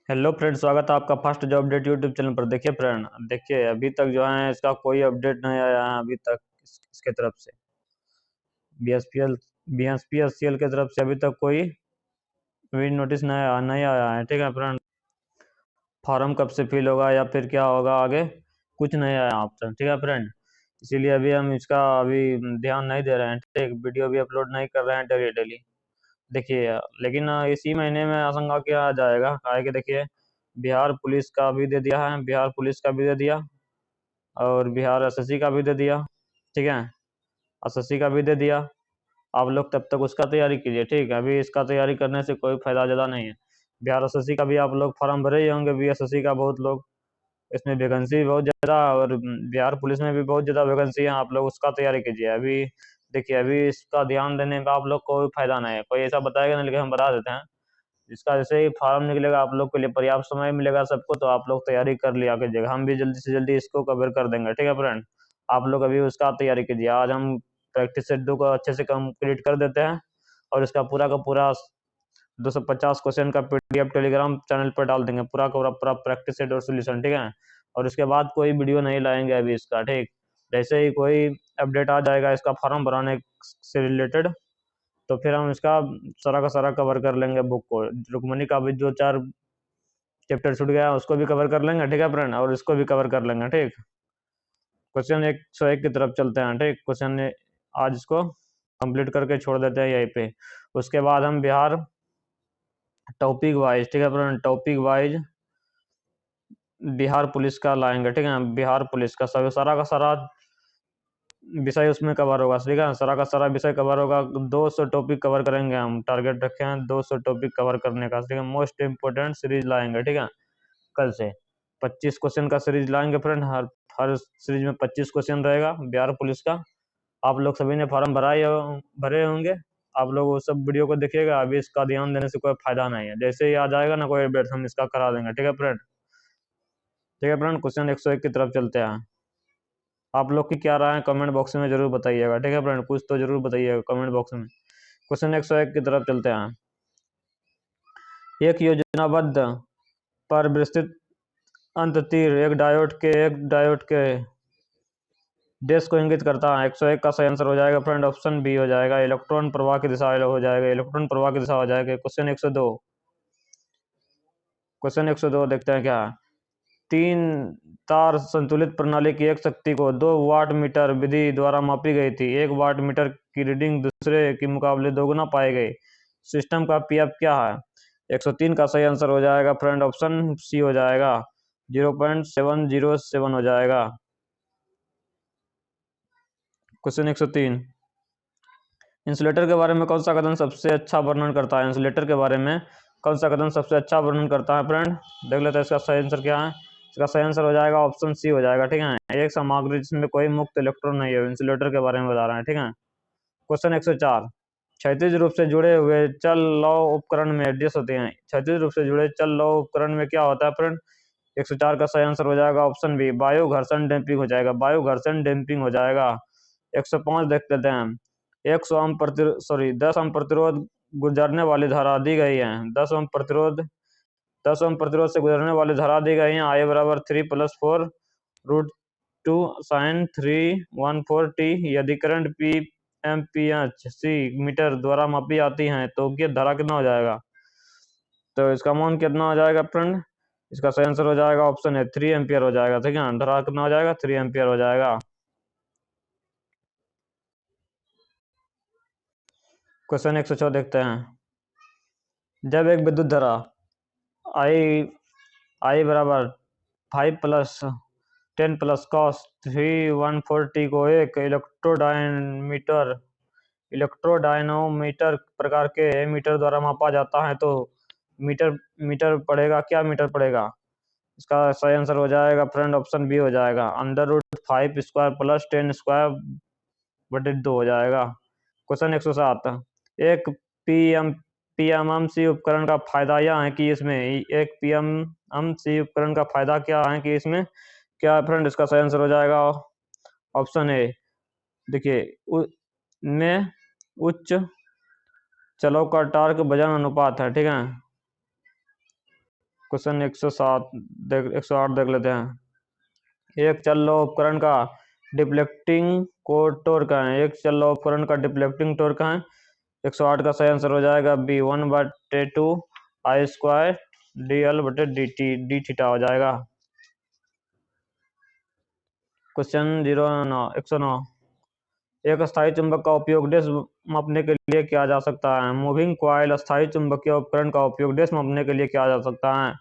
Hello friend, स्वागत है आपका first job update YouTube channel पर। देखिए फ्रेंड, देखिए अभी तक जो है इसका कोई अपडेट नहीं आया है अभी तक इसके तरफ से। बीएसपीएल बीएसपीएससीएल की तरफ से अभी तक कोई भी नोटिस नहीं आया है। ठीक है फ्रेंड, फॉर्म कब से फिल होगा या फिर क्या होगा आगे, कुछ नहीं आया ऑप्शन। ठीक है फ्रेंड, इसीलिए अभी हम इसका अभी ध्यान नहीं दे रहे हैं। ठीक, वीडियो भी अपलोड नहीं कर रहे हैं डेली डेली। देखिए लेकिन इसी महीने में आशंका किया जाएगा, काहे कि देखिए बिहार पुलिस का भी दे दिया है, बिहार पुलिस का भी दे दिया और बिहार एसएससी का भी दे दिया। ठीक है, एसएससी का भी दे दिया। आप लोग तब तक उसका तैयारी कीजिए। ठीक है, अभी इसका तैयारी करने से कोई फायदा ज़्यादा नहीं है। बिहार एसएससी का भी आप लोग फॉर्म भरे ही होंगे, बीएसएससी का बहुत लोग, इसमें वैकेंसी भी बहुत ज़्यादा और बिहार पुलिस में भी बहुत ज़्यादा वैकेंसी है। आप लोग उसका तैयारी कीजिए। अभी देखिए, अभी इसका ध्यान देने का आप लोग को कोई फायदा नहीं है। कोई ऐसा बताएगा नहीं, लेकिन हम बता देते हैं। इसका जैसे ही फॉर्म निकलेगा आप लोग के लिए पर्याप्त समय मिलेगा सबको, तो आप लोग तैयारी कर लिया कीजिएगा। हम भी जल्दी से जल्दी इसको कवर कर देंगे। ठीक है फ्रेंड, आप लोग अभी उसका तैयारी कीजिए। आज हम प्रैक्टिस सेट 2 को अच्छे से कंप्लीट कर देते हैं और इसका पूरा का पूरा 250 क्वेश्चन का पीडीएफ टेलीग्राम चैनल पर डाल देंगे, पूरा का पूरा प्रैक्टिस सेट और सोल्यूशन। ठीक है, और उसके बाद कोई वीडियो नहीं लाएंगे अभी इसका। ठीक, जैसे ही कोई अपडेट आ जाएगा इसका फॉर्म भराने से रिलेटेड, तो फिर हम इसका सारा का सारा कवर कर लेंगे। बुक को, रुक्मणी का भी जो 4 चैप्टर छूट गया उसको भी कवर कर लेंगे। ठीक है फ्रेंड, और इसको भी कवर कर लेंगे। ठीक, क्वेश्चन 101 की तरफ चलते हैं। ठीक, क्वेश्चन आज इसको कंप्लीट करके छोड़ देते हैं यहीं पे। उसके बाद हम बिहार टॉपिक वाइज, ठीक है friend, topic wise Bihar police का लाएंगे। ठीक है, बिहार पुलिस का सारा का सारा विषय उसमें कवर होगा। ठीक है, सारा का सारा विषय कवर होगा। 200 टॉपिक कवर करेंगे, हम टारगेट रखे हैं 200 टॉपिक कवर करने का। ठीक है, मोस्ट इंपोर्टेंट सीरीज लाएंगे। ठीक है, कल से 25 क्वेश्चन का सीरीज लाएंगे फ्रेंड। हर हर सीरीज में 25 क्वेश्चन रहेगा बिहार पुलिस का। आप लोग सभी ने फॉर्म भरे होंगे, आप लोग वो सब वीडियो को देखिएगा। अभी इसका ध्यान देने से कोई फायदा नहीं है। जैसे ही आ जाएगा ना कोई अपडेट, हम इसका करा देंगे। ठीक है फ्रेंड, ठीक है फ्रेंड, क्वेश्चन 101 की तरफ चलते हैं। आप लोग की क्या राय है कमेंट बॉक्स में जरूर बताइएगा। ठीक है फ्रेंड, कुछ तो जरूर बताइएगा कमेंट बॉक्स में। क्वेश्चन 101 की तरफ चलते हैं। एक योजनाबद्ध पर विस्तृत अंत तीर एक डायोड के देश को इंगित करता है। 101 का सही आंसर हो जाएगा फ्रेंड ऑप्शन बी हो जाएगा, इलेक्ट्रॉन प्रवाह की दिशा हो जाएगा। इलेक्ट्रॉन प्रवाह की दिशा हो जाएगा। क्वेश्चन 102, क्वेश्चन 102 देखते हैं क्या है। 3 तार संतुलित प्रणाली की एक शक्ति को 2 वाट मीटर विधि द्वारा मापी गई थी। 1 वाट मीटर की रीडिंग दूसरे के मुकाबले दोगुना पाई गई। सिस्टम का पीएफ क्या है? 103 का सही आंसर हो जाएगा फ्रेंड ऑप्शन सी हो जाएगा, 0.707 हो जाएगा। क्वेश्चन 103, इंसुलेटर के बारे में कौन सा कथन सबसे अच्छा वर्णन करता है? इंसुलेटर के बारे में कौन सा कथन सबसे अच्छा वर्णन करता है फ्रेंड? देख लेते हैं इसका सही आंसर क्या है। इसका सही आंसर हो जाएगा ऑप्शन सी हो जाएगा। ठीक है, एक सामग्री जिसमें कोई मुक्त इलेक्ट्रॉन नहीं है, इंसुलेटर के बारे में बता रहे हैं। ठीक है, क्वेश्चन 104, क्षैतिज रूप से जुड़े हुए चल लौ उपकरण में एडजस्ट होते हैं। क्षैतिज रूप से जुड़े चल लौ उपकरण में क्या होता है फ्रेंड? 104 का सही आंसर हो जाएगा ऑप्शन बी, वायु घर्षण डैम्पिंग हो जाएगा। वायु घर्षण डैम्पिंग हो जाएगा। 105 देख लेते हैं। 10 ओम प्रतिरोध गुजरने वाली धारा दी गई है। 10 ओम प्रतिरोध से गुजरने वाली धारा दी गई है। आई बराबर 3+4 √2 sin 314t। यदि करंट पी एमपीएच सी मीटर द्वारा मापी जाती है तो ये धारा कितना हो जाएगा? तो इसका मान कितना हो जाएगा फ्रेंड? इसका सही आंसर हो जाएगा ऑप्शन है 3 एम्पियर हो जाएगा। ठीक है, धारा कितना हो जाएगा? 3 एम्पियर हो जाएगा। क्वेश्चन 106 देखते हैं। जब एक विद्युत धारा आई आई बराबर 5+10 + cos 314t को एक इलेक्ट्रोडायनोमीटर प्रकार के मीटर द्वारा मापा जाता है तो मीटर मीटर पड़ेगा, क्या मीटर पड़ेगा? इसका सही आंसर हो जाएगा फ्रेंड ऑप्शन बी हो जाएगा, √5² + 10² हो जाएगा। क्वेश्चन 107, एक पीएमएमसी उपकरण का फायदा यह है कि इसमें एक पीएमएमसी उपकरण का फायदा क्या है कि इसमें क्या फ्रेंड? इसका सही आंसर हो जाएगा ऑप्शन ए। देखिए में उच्च चलो का टार्क वजन अनुपात है। ठीक है, क्वेश्चन 107 देख 108 देख लेते हैं। एक चल रहा उपकरण का डिफ्लेक्टिंग को टॉर्क है। एक चल रहा उपकरण का डिफ्लेक्टिंग टॉर्क है। 108 का सही आंसर हो जाएगा बी 1/2 आई स्क्वायर डी एल बटे डी टी डी थीटा हो जाएगा। क्वेश्चन 109 एक अस्थायी चुंबक का उपयोग डेश मापने के लिए किया जा सकता है। मूविंग कॉइल अस्थायी चुंबकीय उपकरण का उपयोग डेश मापने के लिए किया जा सकता है।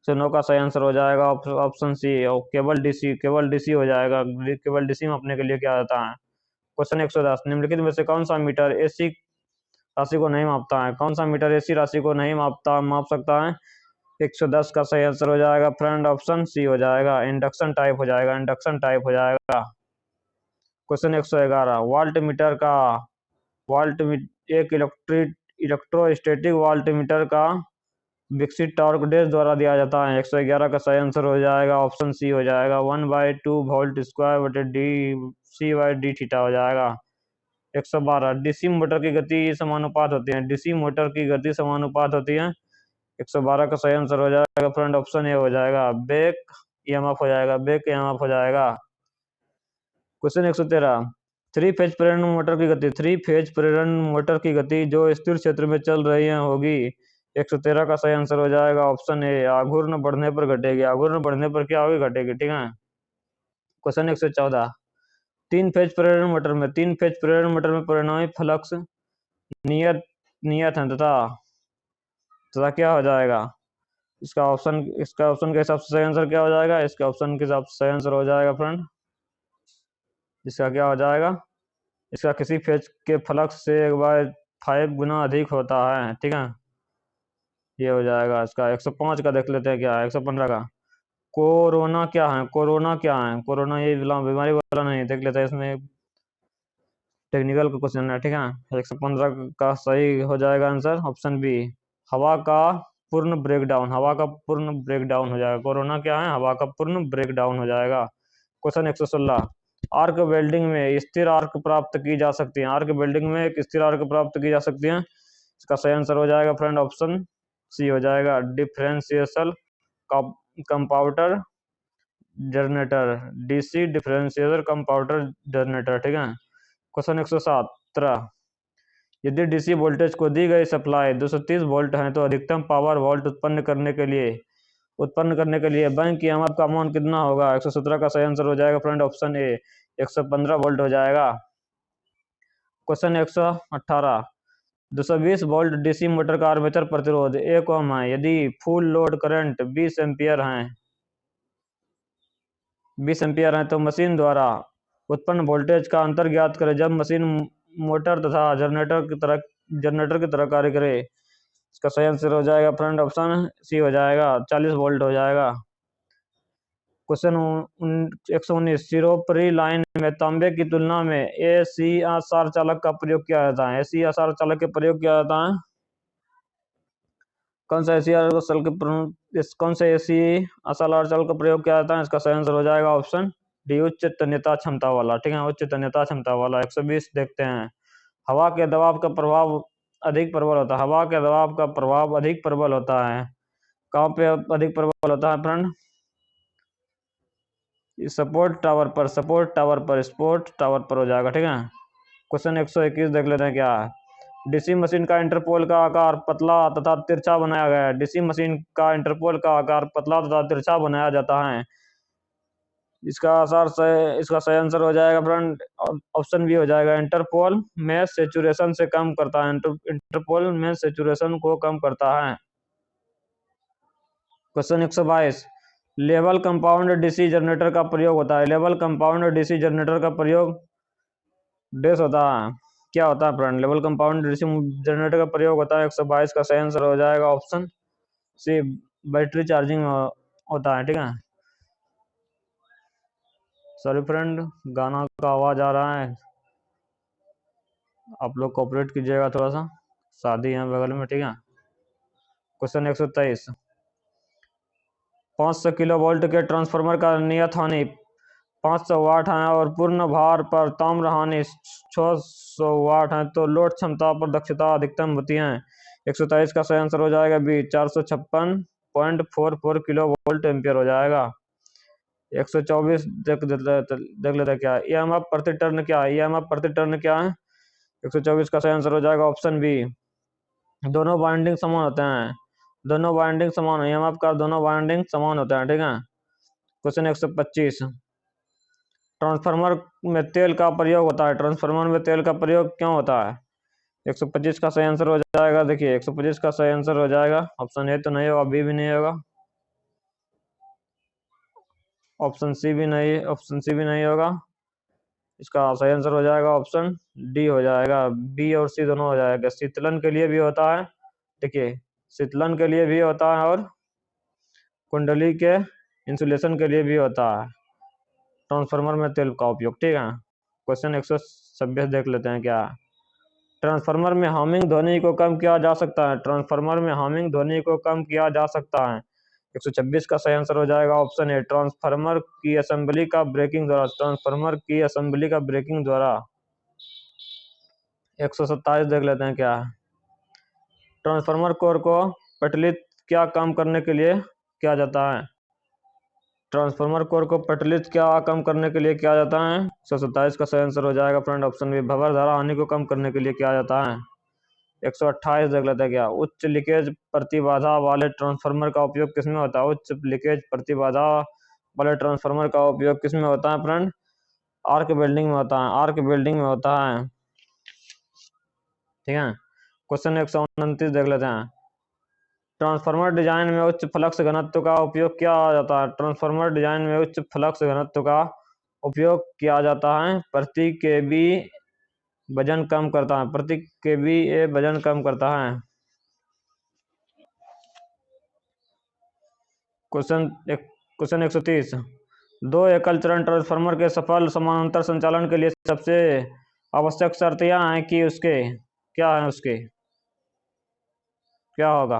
चुनाव का सही आंसर हो जाएगा ऑप्शन सी और केवल डीसी हो जाएगा। केवल डीसी मापने के लिए किया जाता है। क्वेश्चन 110 निम्नलिखित में से कौन सा मीटर एसी राशि को नहीं मापता है। कौन सा मीटर एसी राशि को नहीं माप सकता है। 110 का सही आंसर हो जाएगा फ्रेंड ऑप्शन सी हो जाएगा। इंडक्शन टाइप हो जाएगा। इंडक्शन टाइप हो जाएगा। क्वेश्चन 111 वाल्ट मीटर का एक इलेक्ट्रोस्टैटिक वाल्ट मीटर का विकसित टॉर्क डैश द्वारा दिया जाता है। 111 का सही आंसर हो जाएगा ऑप्शन सी हो जाएगा 1/2 वोल्ट स्क्वायर बटे D C by D theta हो जाएगा। 112 डीसी मोटर की गति समानुपात होती है। डीसी मोटर की गति समानुपात होती है। 112 का सही आंसर हो जाएगा फ्रेंड ऑप्शन ए हो जाएगा बैक ईएमएफ हो जाएगा। बैक ईएमएफ हो जाएगा। क्वेश्चन 113 थ्री फेज प्रेरण मोटर की गति जो स्थिर क्षेत्र में चल रही है होगी। 113 का सही आंसर हो जाएगा ऑप्शन ए आघूर्ण बढ़ने पर घटेगी। आघूर्ण बढ़ने पर क्या होगी घटेगी। ठीक है। क्वेश्चन 114 तीन फेज प्रेरण मोटर में परिणामी फ्लक्स नियत है तथा क्या हो जाएगा। इसका ऑप्शन के हिसाब से सही आंसर क्या हो जाएगा। इसका ऑप्शन के हिसाब से सही आंसर हो जाएगा फ्रेंड इसका क्या हो जाएगा। इसका किसी फेज के फ्लक्स से 1/5 गुना अधिक होता है। ठीक है। ये हो जाएगा इसका। 105 का देख लेते हैं क्या है। 115 का कोरोना क्या है। कोरोना ये बीमारी वाला नहीं देख लेते हैं। इसमें टेक्निकल का क्वेश्चन है। ठीक है। 115 का सही हो जाएगा आंसर ऑप्शन बी हवा का पूर्ण ब्रेकडाउन हो जाएगा। कोरोना क्या है हवा का पूर्ण ब्रेकडाउन हो जाएगा। क्वेश्चन 116 आर्क वेल्डिंग में स्थिर आर्क प्राप्त की जा सकती है। आर्क वेल्डिंग में एक स्थिर आर्क प्राप्त की जा सकती है। इसका सही आंसर हो जाएगा फ्रेंड ऑप्शन सी हो जाएगा differential compounder generator DC differential compounder generator. ठीक है। क्वेश्चन 117 यदि डीसी वोल्टेज को दी गई सप्लाई 230 वोल्ट है तो अधिकतम पावर वोल्ट उत्पन्न करने के लिए बैंक ईएमएफ का मान कितना होगा। 117 का सही आंसर हो जाएगा फ्रेंड ऑप्शन ए 115 वोल्ट हो जाएगा। क्वेश्चन 118 220 वोल्ट डीसी मोटर का आर्मेचर प्रतिरोध 1 ओम है। यदि फुल लोड करंट 20 एम्पियर है तो मशीन द्वारा उत्पन्न वोल्टेज का अंतर ज्ञात करें जब मशीन मोटर तथा जनरेटर की तरह कार्य करे। इसका सही आंसर हो जाएगा फ्रेंड ऑप्शन सी हो जाएगा 40 वोल्ट हो जाएगा। क्वेश्चन 119 सिरोपरी लाइन में तांबे की तुलना में एसी आसार चालक का प्रयोग किया जाता है। एसी आसार चालक के प्रयोग किया जाता है। कौन सा एसी आसार चालक का प्रयोग किया जाता है। इसका सही आंसर हो जाएगा ऑप्शन डी उच्च तन्यता क्षमता वाला। ठीक है। उच्च तन्यता क्षमता वाला। 120 देखते हैं हवा के दबाव का प्रभाव अधिक प्रबल होता है। हवा के दबाव का प्रभाव अधिक प्रबल होता है। कहाँ पे अधिक प्रबल होता है फ्रेंड स्पोर्ट टावर पर हो जाएगा। ठीक है। क्वेश्चन 121 देख लेते हैं क्या है। डीसी मशीन का इंटरपोल का आकार पतला तथा तिरछा बनाया गया है। डीसी मशीन का इंटरपोल का आकार पतला तथा तिरछा बनाया जाता है। इसका सही आंसर हो जाएगा फ्रेंड ऑप्शन बी हो जाएगा इंटरपोल में सेचुरेशन से कम करता है। इंटरपोल में सेचुरेशन को कम करता है। Question 122 level compound DC generator का प्रयोग होता है। लेवल कंपाउंड डीसी जनरेटर का प्रयोग डैश होता है। क्या होता है friend level compound DC generator का प्रयोग होता है। 122 का सही आंसर हो जाएगा ऑप्शन सी बैटरी चार्जिंग होता है। ठीक है। सॉरी फ्रेंड गाना का आवाज आ रहा है आप लोग कोऑपरेट कीजिएगा थोड़ा सा शादी है बगल में। ठीक है। क्वेश्चन 123 500 किलो वोल्ट के ट्रांसफार्मर का नियत हानि 500 वाट है और पूर्ण भार पर ताम्र हानि 600 वाट है तो लोड क्षमता पर दक्षता अधिकतम होती है। 123 का सही आंसर हो जाएगा बी 456 0.44 किलो वोल्ट एम्पियर हो जाएगा। 124 देख लेते हैं क्या है। ईएमएफ प्रति टर्न क्या है, ईएमएफ प्रति टर्न क्या है। 124 का सही आंसर हो जाएगा ऑप्शन बी। दोनों वाइंडिंग समान होते हैं, दोनों वाइंडिंग समान, ईएमएफ का दोनों वाइंडिंग समान होते हैं, ठीक है। क्वेश्चन 125, ट्रांसफार्मर में तेल का प्रयोग होता है, ट्रांसफार्मर में तेल का प्रयोग क्यों होता है। 125 का सही आंसर हो जाएगा, देखिए 125 का सही आंसर हो जाएगा ऑप्शन ए तो नहीं होगा, बी भी नहीं होगा, ऑप्शन सी भी नहीं, ऑप्शन सी भी नहीं होगा। इसका सही आंसर हो जाएगा ऑप्शन डी हो जाएगा, बी और सी दोनों हो जाएगा। शीतलन के लिए भी होता है, देखिए शीतलन के लिए भी होता है और कुंडली के इंसुलेशन के लिए भी होता है ट्रांसफार्मर में तेल का उपयोग, ठीक है। क्वेश्चन 126 देख लेते हैं क्या। ट्रांसफार्मर में हमिंग ध्वनि को कम किया जा सकता है, ट्रांसफार्मर में हमिंग ध्वनि को कम किया जा सकता है। 126 का सही आंसर हो जाएगा ऑप्शन ए, ट्रांसफार्मर की असेंबली का ब्रेकिंग द्वारा, ट्रांसफार्मर की असेंबली का ब्रेकिंग द्वारा। 127 देख लेते हैं क्या। ट्रांसफार्मर कोर को पटलित क्या काम करने के लिए किया जाता है, ट्रांसफार्मर कोर को पटलित क्या कम करने के लिए किया जाता है। 127 का सही आंसर हो जाएगा फ्रेंड ऑप्शन बी, भंवर धारा हानि को कम करने के लिए किया जाता है। 128 देख लेते हैं क्या। उच्च लीकेज प्रतिबाधा वाले ट्रांसफार्मर का उपयोग किसमें होता है, उच्च लीकेज प्रतिबाधा वाले ट्रांसफार्मर का उपयोग किसमें होता है फ्रेंड, आर्क वेल्डिंग में होता है, आर्क वेल्डिंग में होता है, ठीक है। क्वेश्चन 129 देख लेते हैं। ट्रांसफार्मर डिजाइन में उच्च फ्लक्स घनत्व का उपयोग किया जाता है, ट्रांसफार्मर डिजाइन में उच्च फ्लक्स घनत्व का उपयोग किया जाता है, प्रति केबी वजन कम करता है, प्रति केबी ए वजन कम करता है। क्वेश्चन 130, दो एकल चरण ट्रांसफार्मर के सफल समानांतर संचालन के लिए सबसे आवश्यक शर्त यह है कि उसके क्या है, उसके क्या होगा।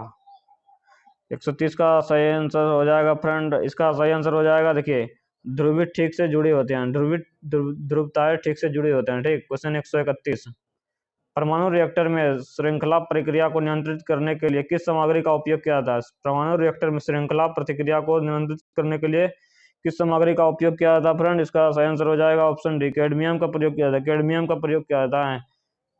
130 का सही आंसर हो जाएगा फ्रेंड, इसका सही आंसर हो जाएगा, देखिए ध्रुवित ठीक से जुड़े होते हैं, ध्रुवताएं ठीक से जुड़े होते हैं, ठीक। क्वेश्चन 131, परमाणु रिएक्टर में श्रृंखला प्रक्रिया को नियंत्रित करने के लिए किस सामग्री का उपयोग किया जाता है, परमाणु रिएक्टर में श्रृंखला प्रतिक्रिया को नियंत्रित करने के लिए किस सामग्री का उपयोग किया जाता है फ्रेंड। इसका सही आंसर हो जाएगा ऑप्शन डी, कैडमियम का प्रयोग किया जाता है, कैडमियम का प्रयोग किया जाता है।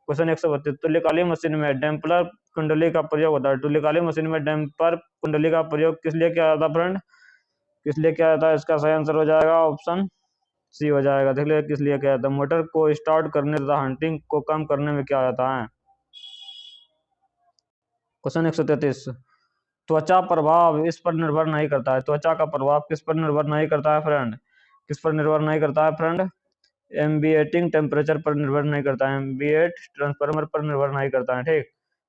क्वेश्चन 132, तुल्यकालिक मशीन में डैम्पर कुंडली का प्रयोग होता है, तुल्यकालिक मशीन में डैम्पर कुंडली का प्रयोग किस लिए किया जाता है फ्रेंड, किस लिए किया जाता है। इसका सही आंसर हो जाएगा ऑप्शन सी हो जाएगा, देख लीजिए किस लिए किया जाता है, मोटर को स्टार्ट करने तथा हंटिंग को कम करने में किया जाता है। क्वेश्चन 133, त्वचा प्रभाव इस पर निर्भर नहीं करता है, त्वचा का प्रभाव किस पर निर्भर नहीं करता है फ्रेंड, किस पर निर्भर नहीं करता है फ्रेंड, एम्बिएटिंग टेम्परेचर पर निर्भर नहीं करता है, एम्बिएट ट्रांसफार्मर पर निर्भर नहीं करता है, ठीक।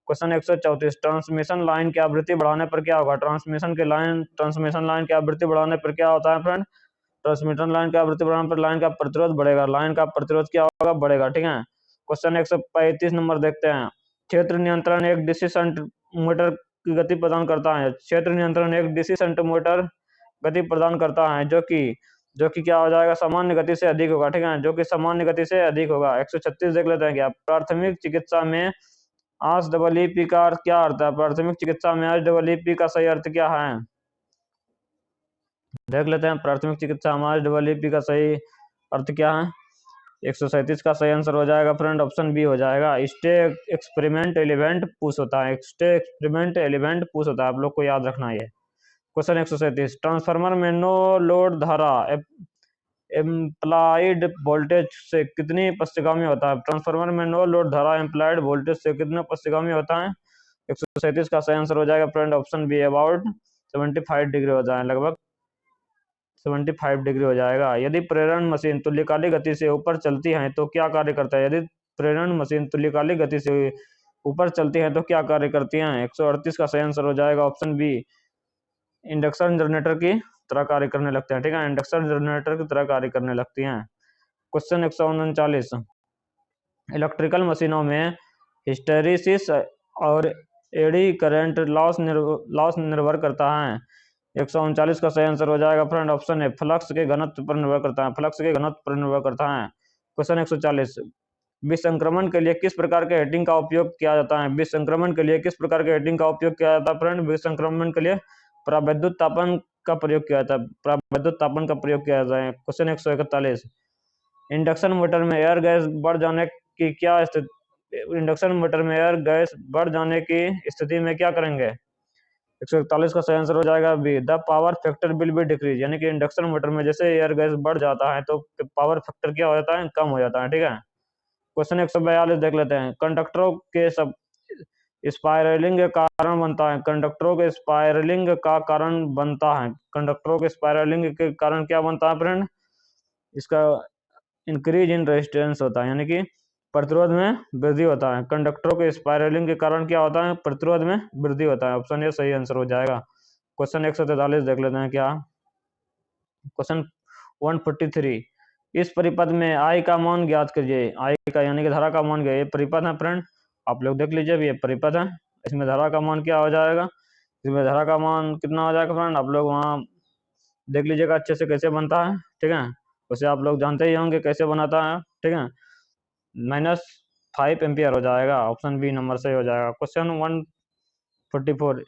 क्वेश्चन 134, ट्रांसमिशन लाइन की आवृत्ति बढ़ाने पर क्या होगा, ट्रांसमिशन लाइन की आवृत्ति बढ़ाने पर क्या होता है फ्रेंड, ट्रांसमिशन लाइन की आवृत्ति बढ़ाने पर लाइन का प्रतिरोध बढ़ेगा, लाइन का प्रतिरोध क्या होगा, बढ़ेगा, ठीक है। क्वेश्चन 135 नंबर देखते हैं। क्षेत्र नियंत्रण एक डीसी शंट मोटर की गति प्रदान करता है, क्षेत्र नियंत्रण एक डीसी शंट मोटर गति प्रदान करता है जो कि क्या हो जाएगा, सामान्य गति से अधिक होगा, ठीक है, जो कि सामान्य गति से अधिक होगा। 136 देख लेते हैं क्या। प्राथमिक चिकित्सा में ARRS का क्या अर्थ है, प्राथमिक चिकित्सा में ARRS का सही अर्थ क्या है, देख लेते हैं। प्राथमिक चिकित्सा में ARRS का सही अर्थ क्या है। 137 का सही आंसर हो जाएगा फ्रेंड ऑप्शन बी हो जाएगा, स्टे एक्सपेरिमेंट एलिवेंट पुश होता है, स्टे एक्सपेरिमेंट एलिवेंट पुश होता है, आप लोग को याद रखना है। क्वेश्चन 137, ट्रांसफार्मर में नो लोड धारा एम्प्लाइड वोल्टेज से कितनी पश्चिगामी होता है, ट्रांसफार्मर में नो लोड धारा एम्प्लाइड वोल्टेज से कितना पश्चिगामी होता है। 137 का सही आंसर हो जाएगा friend option B, about 75 degree हो जाए, लगभग 75 डिग्री हो जाएगा। यदि प्रेरण मशीन तुल्यकालिक गति से ऊपर चलती है तो क्या कार्य करता है, यदि प्रेरण मशीन तुल्यकालिक गति से ऊपर चलती है तो क्या कार्य करती हैं। 138 का सही आंसर हो जाएगा ऑप्शन बी, इंडक्शन जनरेटर की तरह कार्य करने लगते हैं, ठीक है, इंडक्शन जनरेटर की तरह कार्य करने लगती हैं। क्वेश्चन 139, इलेक्ट्रिकल मशीनों में हिस्टेरिसिस और एडी करंट लॉस निर्भर करता है। 139 का सही आंसर हो जाएगा फ्रेंड ऑप्शन है, फ्लक्स के घनत्व पर निर्भर करता है, फ्लक्स के घनत्व पर निर्भर करता है। क्वेश्चन 140, विसंक्रमण के लिए किस प्रकार के हीटिंग का उपयोग किया जाता है, विसंक्रमण के लिए किस प्रकार के हीटिंग का उपयोग किया जाता है फ्रेंड, विसंक्रमण के लिए प्राविद्युत तापन का प्रयोग किया जाता है, प्राविद्युत तापन का प्रयोग किया जाता है। क्वेश्चन 141, इंडक्शन मोटर में एयर गैस बढ़ जाने की क्या स्थिति, इंडक्शन मोटर में एयर गैस बढ़ जाने की स्थिति में क्या करेंगे? 141 का सही आंसर हो जाएगा B, the power factor will be decrease, यानी कि इंडक्शन मोटर में जैसे एयर गैस बढ़ जाता है तो पावर फैक्टर क्या हो जाता है, कम हो जाता है। ठीक है, क्वेश्चन 142 देख लेते हैं, कंडक्टरों के सब स्पाइरलिंग के कारण बनता है, कंडक्टरों के स्पाइरलिंग का कारण बनता है, कंडक्टरों के स्पाइरलिंग के कारण क्या बनता है फ्रेंड? इसका इंक्रीज इन रेजिस्टेंस होता है, यानी कि प्रतिरोध में वृद्धि होता है। कंडक्टरों के स्पाइरलिंग के कारण क्या होता है? प्रतिरोध में वृद्धि होता है। ऑप्शन ए सही आंसर हो जाएगा। क्वेश्चन 143 देख लेते हैं क्या, क्वेश्चन 143, इस परिपथ में आई का मान ज्ञात कीजिए, आई का यानी कि धारा का मान क्या, ये परिपथ है फ्रेंड, आप लोग देख लीजिए, ये परिपथ है, इसमें धारा का मान क्या हो जाएगा, इसमें धारा का मान कितना हो जाएगा फ्रेंड, आप लोग वहाँ देख लीजिएगा अच्छे से कैसे बनता है। ठीक है, उसे आप लोग जानते ही होंगे कैसे बनाता है। ठीक है, -5 एम्पियर हो जाएगा, ऑप्शन बी नंबर सही हो जाएगा। क्वेश्चन 144,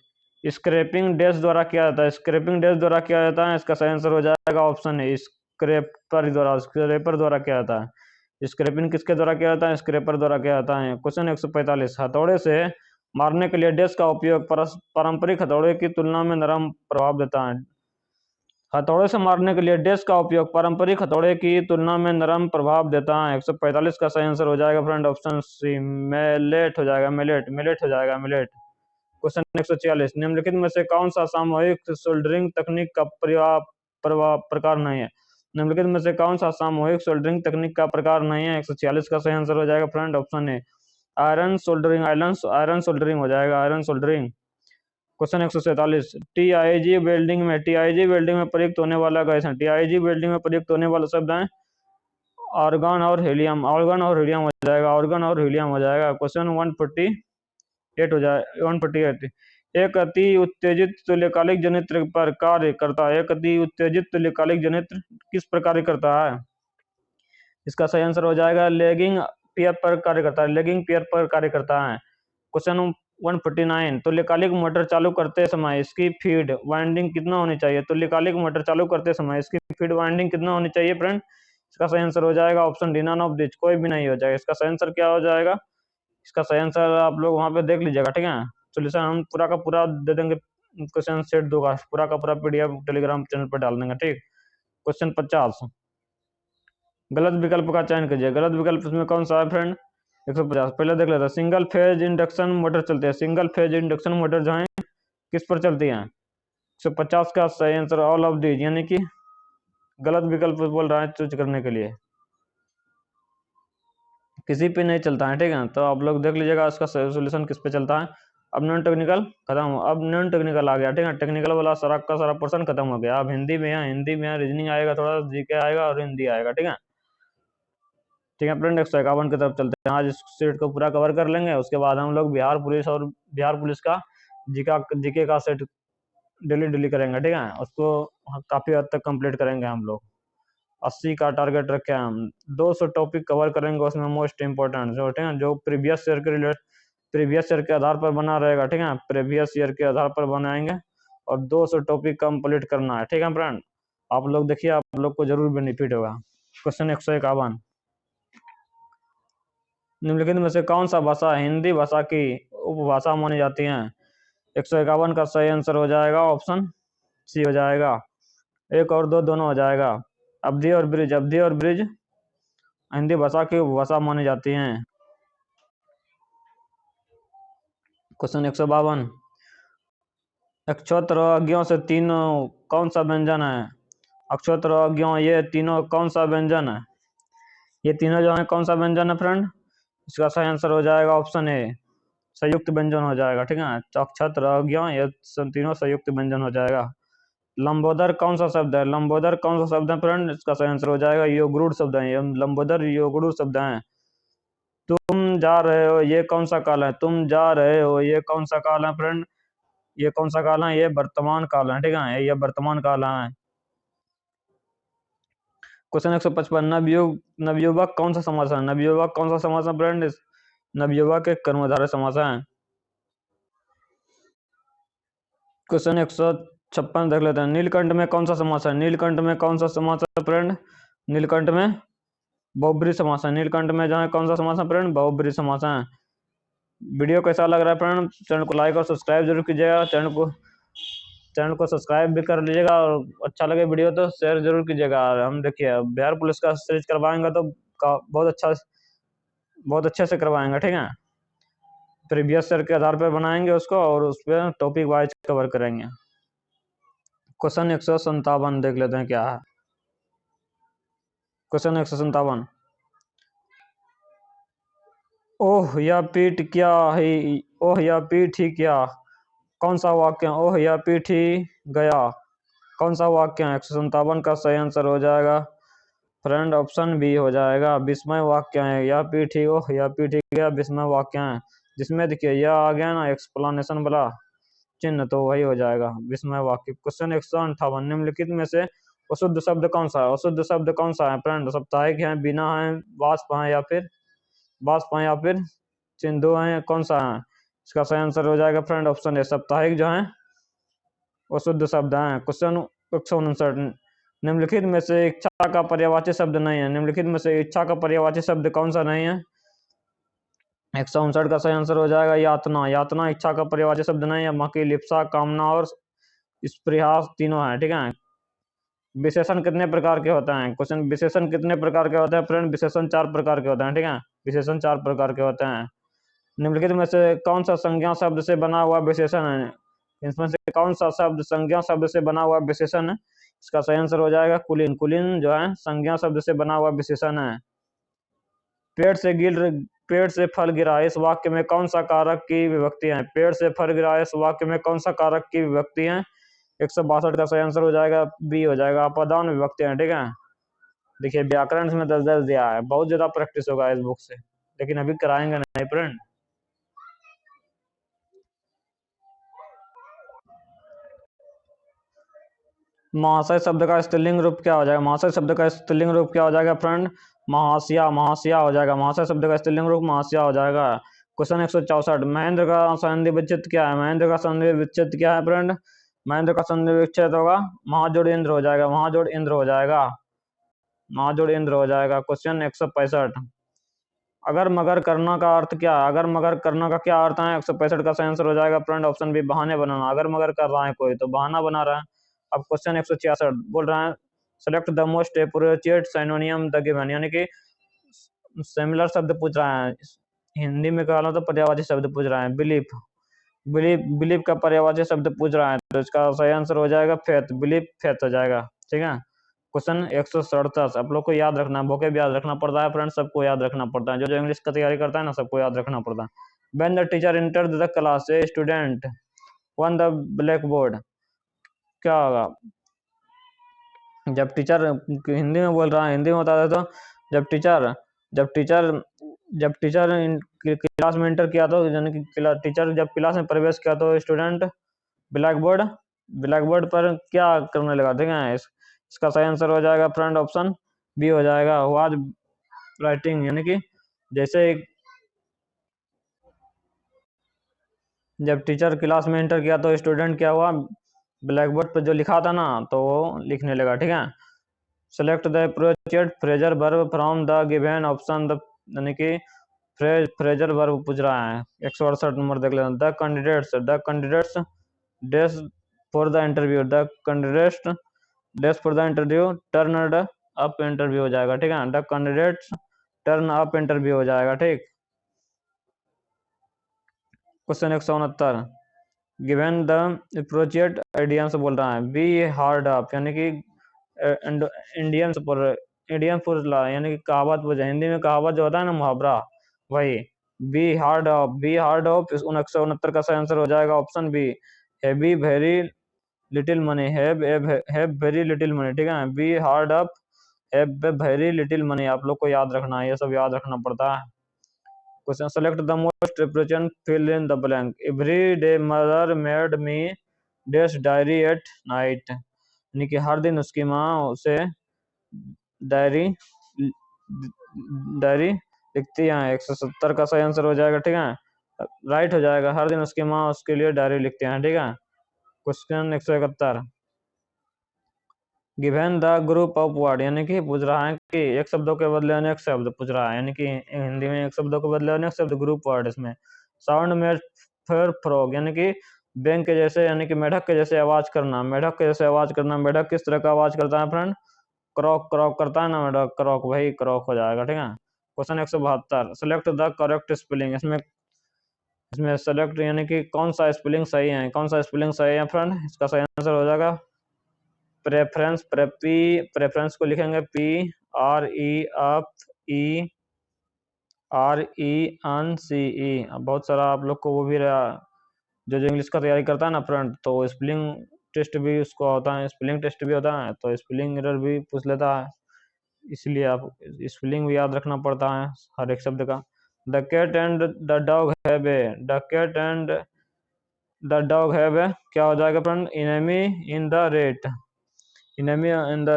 स्क्रैपिंग डैश द्वारा किया जाता है, स्क्रैपिंग डैश द्वारा किया जाता है, इसका सही आंसर हो जाएगा ऑप्शन ए, स्क्रैपर द्वारा, स्क्रैपर द्वारा किया जाता है। स्क्रैपिंग किसके द्वारा किया जाता है? स्क्रैपर द्वारा किया जाता है। क्वेश्चन 145, हथौड़े से मारने के लिए डैश का उपयोग पारंपरिक हथौड़े की तुलना में नरम प्रभाव देता है, हथौड़े से मारने के लिए डैश का उपयोग पारंपरिक हथौड़े की तुलना में नरम प्रभाव देता है। 145 का सही आंसर हो जाएगा फ्रेंड ऑप्शन सी, मेलेट हो जाएगा, मेलेट, मेलेट हो जाएगा, मेलेट। क्वेश्चन 146, निम्नलिखित में से कौन सा सामूहिक सोल्डरिंग तकनीक का प्रकार नहीं है, निम्नलिखित में से कौन सा सामूहिक सोल्डरिंग तकनीक का प्रकार नहीं है? 146 का सही आंसर हो जाएगा friend option A, iron soldering, iron soldering हो जाएगा, iron soldering. Question 147, TIG welding में, टीआईजी वेल्डिंग में प्रयुक्त होने वाला गैस है, टीआईजी वेल्डिंग में प्रयुक्त होने वाला शब्द है आर्गन और हीलियम, आर्गन और हीलियम हो जाएगा, आर्गन और हीलियम हो जाएगा। क्वेश्चन 148 हो जाए, 148, एक अति उत्तेजित तुल्यकालिक जनित्र पर कार्य करता है, एक अति उत्तेजित तुल्यकालिक जनित्र किस प्रकार करता है? इसका सही आंसर हो जाएगा लैगिंग पेयर पर कार्य करता है, लैगिंग पेयर पर कार्य करता है। क्वेश्चन 149, तुल्यकालिक मोटर चालू करते समय इसकी फीड वाइंडिंग कितना होनी चाहिए, तुल्यकालिक मोटर चालू करते समय इसकी फीड वाइंडिंग कितना होनी चाहिए फ्रेंड? इसका सही आंसर हो जाएगा option D, none of this, कोई भी नहीं हो जाएगा। इसका सही आंसर क्या हो जाएगा? इसका सही आंसर आप लोग वहां पे देख लीजिएगा। ठीक है, सोल्यूशन हम पूरा का पूरा दे देंगे, क्वेश्चन सेट दूंगा, पूरा का पूरा पीडीएफ टेलीग्राम चैनल पर डाल देंगे। ठीक, क्वेश्चन 50, गलत विकल्प का चयन कीजिए, गलत विकल्प इसमें कौन सा है फ्रेंड? 150, पहले देख लेते हैं, सिंगल फेज इंडक्शन मोटर चलती है, सिंगल फेज इंडक्शन मोटर जो है किस पर चलती है? 150 का सही आंसर ऑल ऑफ दीज, यानी कि गलत विकल्प बोल रहा है चूज करने के लिए, किसी पे नहीं चलता है। ठीक है, तो आप लोग देख लीजिएगा इसका सोल्यूशन किस पे चलता है। अब नॉन टेक्निकल खत्म, अब नॉन टेक्निकल आ गया। ठीक है, टेक्निकल वाला सारा का सारा पोर्शन खत्म हो गया। अब हिंदी में है, हिंदी में रीजनिंग आएगा, थोड़ा जीके आएगा और हिंदी आएगा। ठीक है, ठीक है फ्रेंड, 151 की तरफ चलते हैं। आज इस सेट को पूरा कवर कर लेंगे, उसके बाद हम लोग बिहार पुलिस और बिहार पुलिस का जीके का सेट डेली डेली करेंगे। ठीक है, उसको काफी हद तक कंप्लीट करेंगे हम लोग। 80 का टारगेट रखे हैं हम, 200 टॉपिक कवर करेंगे, उसमें मोस्ट इंपॉर्टेंट जो, ठीक है, जो प्रीवियस ईयर के रिलेटेड, प्रीवियस ईयर के आधार पर बना रहेगा। ठीक है, प्रीवियस ईयर के आधार पर बनाएंगे और 200 टॉपिक कंप्लीट करना है। ठीक है फ्रेंड, आप लोग देखिए, आप लोग को जरूर बेनिफिट होगा। क्वेश्चन 151, निम्नलिखित में से कौन सा भाषा हिंदी भाषा की उपभाषा मानी जाती है? 151 का सही आंसर हो जाएगा ऑप्शन सी हो जाएगा, एक और दो दोनों हो जाएगा। अवधि और ब्रिज, अवधि और ब्रिज हिंदी भाषा की उपभाषा मानी जाती हैं। क्वेश्चन 152, अक्षोत्रज्ञों से तीनों कौन सा व्यंजन है? अक्षोत्रज्ञों, ये तीनों कौन सा व्यंजन है? ये तीनों जो है कौन सा व्यंजन है फ्रेंड? इसका सही आंसर हो जाएगा ऑप्शन ए, संयुक्त व्यंजन हो जाएगा। ठीक है, अक्षोत्रज्ञों, ये तीनों संयुक्त व्यंजन हो जाएगा। लंबोदर कौन सा शब्द है? लंबोदर कौन सा शब्द है फ्रेंड? इसका सही आंसर हो जाएगा योगरूढ़ शब्द है, ये लंबोदर योगरूढ़ शब्द है। तुम जा रहे हो, ये कौन सा काल है? तुम जा रहे हो, ये कौन सा काल है फ्रेंड? ये कौन सा काल है? ये वर्तमान काल है। ठीक है, ये वर्तमान काल है। क्वेश्चन 155, नवयुवक कौन सा समास है? नवयुवक कौन सा समास है फ्रेंड? नवयुवक एक कर्मधारय समास है। क्वेश्चन 56 देख लेते हैं। नीलकंठ में कौन सा समास है? नीलकंठ में कौन सा समास है फ्रेंड? नीलकंठ में बहुब्रीहि समास है। नीलकंठ में जो है कौन सा समास है फ्रेंड? बहुब्रीहि समास है। वीडियो कैसा लग रहा है फ्रेंड? चैनल को लाइक और सब्सक्राइब जरूर कीजिएगा। चैनल को सब्सक्राइब भी कर लीजिएगा, और अच्छा लगे वीडियो तो शेयर जरूर कीजिएगा। हम देखिए बिहार पुलिस का सीरीज करवाएंगे तो बहुत अच्छे से करवाएंगे, ठीक है। प्रीवियस ईयर के आधार पर बनाएंगे उसको, और उस पर टॉपिक वाइज कवर करेंगे। क्वेश्चन 157 देख लेते हैं क्या है। क्वेश्चन 157, ओह या पीठ क्या है? ओह या पीठ ही क्या? कौन सा वाक्य? ओह या पीठ ही गया, कौन सा वाक्य है? 157 का सही आंसर हो जाएगा फ्रेंड ऑप्शन बी हो जाएगा। विस्मय वाक्य है। या पीठ ही ओह या पीठ ही गया विस्मय वाक्य है, जिसमें देखिए यह आ गया ना एक्सप्लेनेशन वाला चिन्ह, तो वही हो जाएगा विस्मय वाक्य। क्वेश्चन 158, निम्नलिखित में से अशुद्ध शब्द कौन सा है? अशुद्ध शब्द कौन सा है फ्रेंड? साप्ताहिक है, बिना है, वाष्प है, या फिर चिन्ह है, कौन सा है? इसका सही आंसर हो जाएगा फ्रेंड ऑप्शन ए, साप्ताहिक जो है वो शुद्ध शब्द है। क्वेश्चन 159, निम्नलिखित में से इच्छा का पर्यायवाची शब्द नहीं है। निम्नलिखित में से इच्छा का पर्यायवाची शब्द कौन सा नहीं है? 159 का सही आंसर हो जाएगा यातना। यातना इच्छा का पर्यायवाची शब्द नहीं है। बाकी लिप्सा, कामना और स्पृहा तीनों है, ठीक है। विशेषण कितने प्रकार के होते हैं? क्वेश्चन, विशेषण कितने प्रकार के होते हैं फ्रेंड? विशेषण 4 प्रकार के होते हैं, ठीक है। विशेषण 4 प्रकार के होते हैं। निम्नलिखित में से कौन सा संज्ञा शब्द से बना हुआ विशेषण है? इसमें से कौन सा शब्द संज्ञा शब्द से बना हुआ विशेषण है? इसका सही आंसर हो जाएगा कुलीन। कुलीन जो है संज्ञा शब्द से बना हुआ विशेषण है। पेड़ से फल गिरा, इस वाक्य में कौन सा कारक की विभक्ति है? पेड़ से फल गिरा, इस वाक्य में कौन सा कारक की विभक्ति है? 162 का सही आंसर हो जाएगा बी हो जाएगा, अपदान विभक्ति है, ठीक है। देखिए व्याकरण में 10 दिया है, बहुत ज्यादा प्रैक्टिस होगा इस बुक से, लेकिन अभी कराएंगे नहीं फ्रेंड। महाशय शब्द का स्त्रीलिंग रूप क्या हो जाएगा? महाशय शब्द का स्त्रीलिंग रूप क्या हो जाएगा फ्रेंड? महाशया हो जाएगा। महाशय शब्द का स्त्रीलिंग रूप महाशया हो जाएगा। क्वेश्चन 164, महेंद्र का संधि विच्छेद क्या है? महेंद्र का संधि विच्छेद क्या है फ्रेंड? महेंद्र का संधि विच्छेद होगा महाजोड़ इंद्र हो जाएगा। महाजोड़ इंद्र हो जाएगा। महाजोड़ इंद्र हो जाएगा। क्वेश्चन 165, अगर मगर करना का अर्थ क्या है? अगर मगर करना का क्या अर्थ है? 165 का सही आंसर हो जाएगा फ्रेंड ऑप्शन बी, बहाने बनाना। अगर मगर कर रहा है कोई तो बहाना बना रहा है। अब क्वेश्चन 166 बोल रहा है, select the most appropriate synonym the given, यानी कि सिमिलर शब्द पूछ रहा है। हिंदी में कहा तो पर्यायवाची शब्द पूछ रहा है। बिलीफ का पर्यायवाची शब्द पूछ रहा है, तो इसका सही आंसर हो जाएगा फेथ। बिलीफ फेथ हो जाएगा, ठीक है। क्वेश्चन 167, आप लोग को याद रखना, वोकैब याद रखना पड़ता है फ्रेंड, सबको याद रखना पड़ता है। जो जो इंग्लिश का तैयारी करता है ना, सबको याद रखना पड़ता है। When the teacher entered the class, a student on the black board, क्या होगा? जब टीचर, हिंदी में बोल रहा है, हिंदी में बता देता हूँ। जब टीचर क्लास में एंटर किया तो, यानी कि टीचर जब क्लास में प्रवेश किया तो स्टूडेंट ब्लैक बोर्ड पर क्या करने लगा, ठीक है। इसका सही आंसर हो जाएगा फ्रेंड ऑप्शन बी हो जाएगा, वाज राइटिंग, यानी कि जैसे जब टीचर क्लास में एंटर किया तो स्टूडेंट क्या हुआ, ब्लैक बोर्ड पर जो लिखा था ना तो वो लिखने लगा, ठीक है। Select the appropriate Fraser verb from the given option, the यानी कि फ्रेजर वर्ब पूछ रहा है। 168 नंबर देख लेना। The candidates dash for the interview, the candidates dash for the interview turned up interview हो जाएगा, ठीक है। The candidates turn up interview हो जाएगा, ठीक। Question 169, given the appropriate idioms बोल रहा है। बी हार्ड अप, यानी कि इंडियंस पर इंडियन फुरला, यानी कि कहावत बोल, हिंदी में कहावत जो होता है ना, मुहावरा, वही। बी हार्ड ऑफ 169 का सही आंसर हो जाएगा option B, heavy very little money, have very little money, ठीक है। B hard up have very little money, आप लोग को याद रखना है, ये सब याद रखना पड़ता है। Question, select the most represent fill in the blank, every day mother made me dash diary at night, यानी कि हर दिन उसकी माँ उसे डायरी लिखती है। 170 का सही आंसर हो जाएगा, ठीक है, राइट हो जाएगा। हर दिन उसकी माँ उसके लिए डायरी लिखती हैं, ठीक है। Question 171, given the group of word, यानी कि पूछ रहा है कि एक शब्दों के बदले अनेक शब्द पूछ रहा है, यानी कि हिंदी में एक शब्दों के बदले अनेक शब्द, ग्रुप वर्ड इसमें। साउंड मेड फॉर फ्रॉग, यानी कि बैंक के जैसे, यानी कि मेढक के जैसे आवाज करना, मेढक के जैसे आवाज करना। मेढक किस तरह का आवाज करता है फ्रेंड? क्रॉक क्रॉक करता है ना मेढक, क्रॉक, वही क्रॉक हो जाएगा, ठीक है। Question 172, select the correct spelling, इसमें इसमें सेलेक्ट यानी कि कौन सा स्पेलिंग सही है, कौन सा स्पेलिंग सही है फ्रेंड? इसका सही आंसर हो जाएगा प्रेफरेंस, प्रेफरेंस को लिखेंगे PREFERENCE। अब बहुत सारा आप लोग को वो भी रहा, जो जो इंग्लिश का तैयारी करता है ना फ्रेंड, तो स्पेलिंग टेस्ट भी उसको होता है, स्पेलिंग टेस्ट भी होता है, तो स्पेलिंग एरर भी पूछ लेता है, इसलिए आप स्पेलिंग भी याद रखना पड़ता है हर एक शब्द का। The cat and the dog have a, the cat and the dog have a, क्या हो जाएगा friend? Enemy in the rate, enemy in the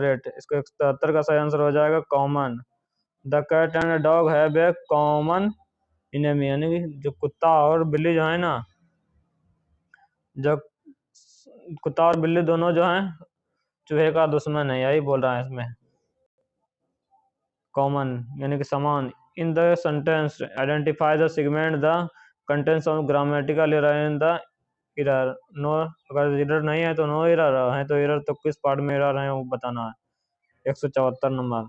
rate. इसको 173 का सही आंसर हो जाएगा common. The cat and dog have a common enemy, यानी कि जो कुत्ता और बिल्ली जो है ना, जो कुत्ता और बिल्ली दोनों जो हैं चूहे का दुश्मन है, यही बोल रहा है इसमें। कॉमन यानी कि समान। In the sentence identify the segment the contents of grammatical error in the error. No, अगर एरर नहीं है तो नो एरर है, तो एरर तो किस पार्ट में एरर है वो बताना है। 174 number,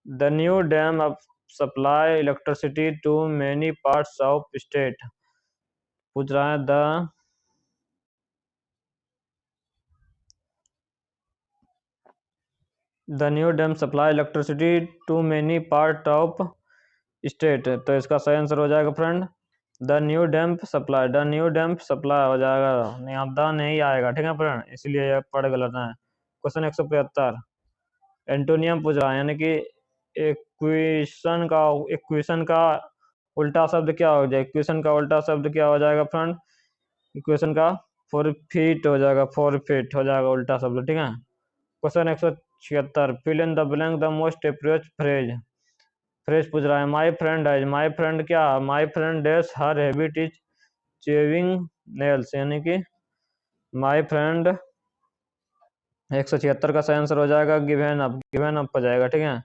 the new dam of supply electricity to many parts of state, पूछ रहा है the new dam supply electricity to many part of state, तो इसका सही आंसर हो जाएगा friend the new damp supply, the new damp supply हो जाएगा, यहाँ द नहीं आएगा, ठीक है फ्रेंड, इसलिए ये पढ़ गलत है। क्वेश्चन 175, एंटोनियम पूछ रहा है, यानी कि इक्वेशन का उल्टा शब्द क्या हो जाएगा? इक्वेशन का उल्टा शब्द क्या हो जाएगा फ्रेंड? इक्वेशन का फॉरफिट हो जाएगा, फॉरफिट हो जाएगा उल्टा शब्द, ठीक है। Question 176, fill in the blank the most approach phrase, phrase पूछ रहा है। माई फ्रेंड है, माई फ्रेंड क्या? My friend dash her habit is chewing nails, यानी कि माई फ्रेंड 176 का सही आंसर हो जाएगा गिवन अप, गिवन अप हो जाएगा, ठीक है।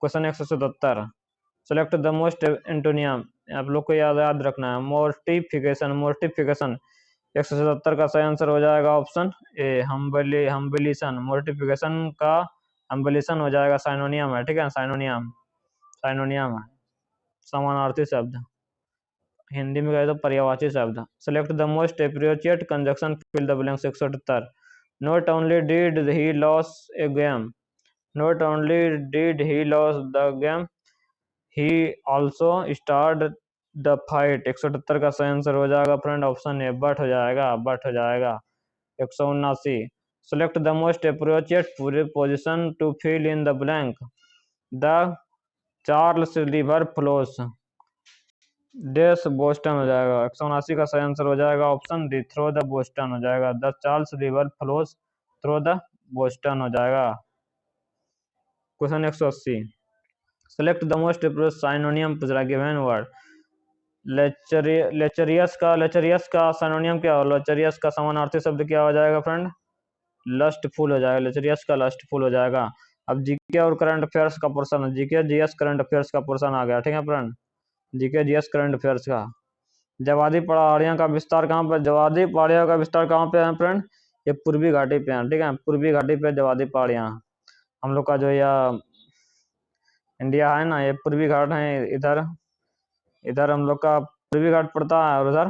Question 177, select the most antonym, आप लोग को याद रखना है मोर्टिफिकेशन, मोर्टिफिकेशन 177 का सही आंसर हो जाएगा ऑप्शन ए हम्बलिशन, मोर्टिफिकेशन का हम्बलिशन हो जाएगा साइनोनियम है, ठीक है, साइनोनियम, साइनोनियम है समानार्थी शब्द, हिंदी में कहे तो पर्यायवाची शब्द। Select the most appropriate conjunction, fill the blanks 178, not only did he loss a game, not only did he loss the game he also started the fight, 178 का सही आंसर हो जाएगा फ्रेंड ऑप्शन ए बट हो जाएगा, but हो जाएगा। 179, select the most appropriate position to fill in the blank, the Charles River flows dash Boston हो जाएगा, 179 का सही आंसर हो जाएगा option D through the Boston हो जाएगा, the Charles River flows through the Boston हो जाएगा। Question 180, select the most approach synonym पूछ रहा है गिवन वर्ड, लेचरियस का साइनोनियम क्या हो? लेचरियस का समानार्थी शब्द क्या हो जाएगा फ्रेंड? लस्टफुल हो जाएगा, लेचरियस का लस्टफुल हो जाएगा। अब जीके और करंट अफेयर्स का पोर्शन है, जीके जीएस करंट अफेयर्स का पोर्शन आ गया, ठीक है friend, GK GS current affairs का। जवादी पहाड़ियाँ का विस्तार कहाँ पर? जवादी पहाड़ियों का विस्तार कहाँ पे है फ्रेंड? ये पूर्वी घाटी पे है, ठीक है, पूर्वी घाटी पे जवादी पहाड़ियाँ। हम लोग का जो यह इंडिया है ना, ये पूर्वी घाट है, इधर इधर हम लोग का पूर्वी घाट पड़ता है और उधर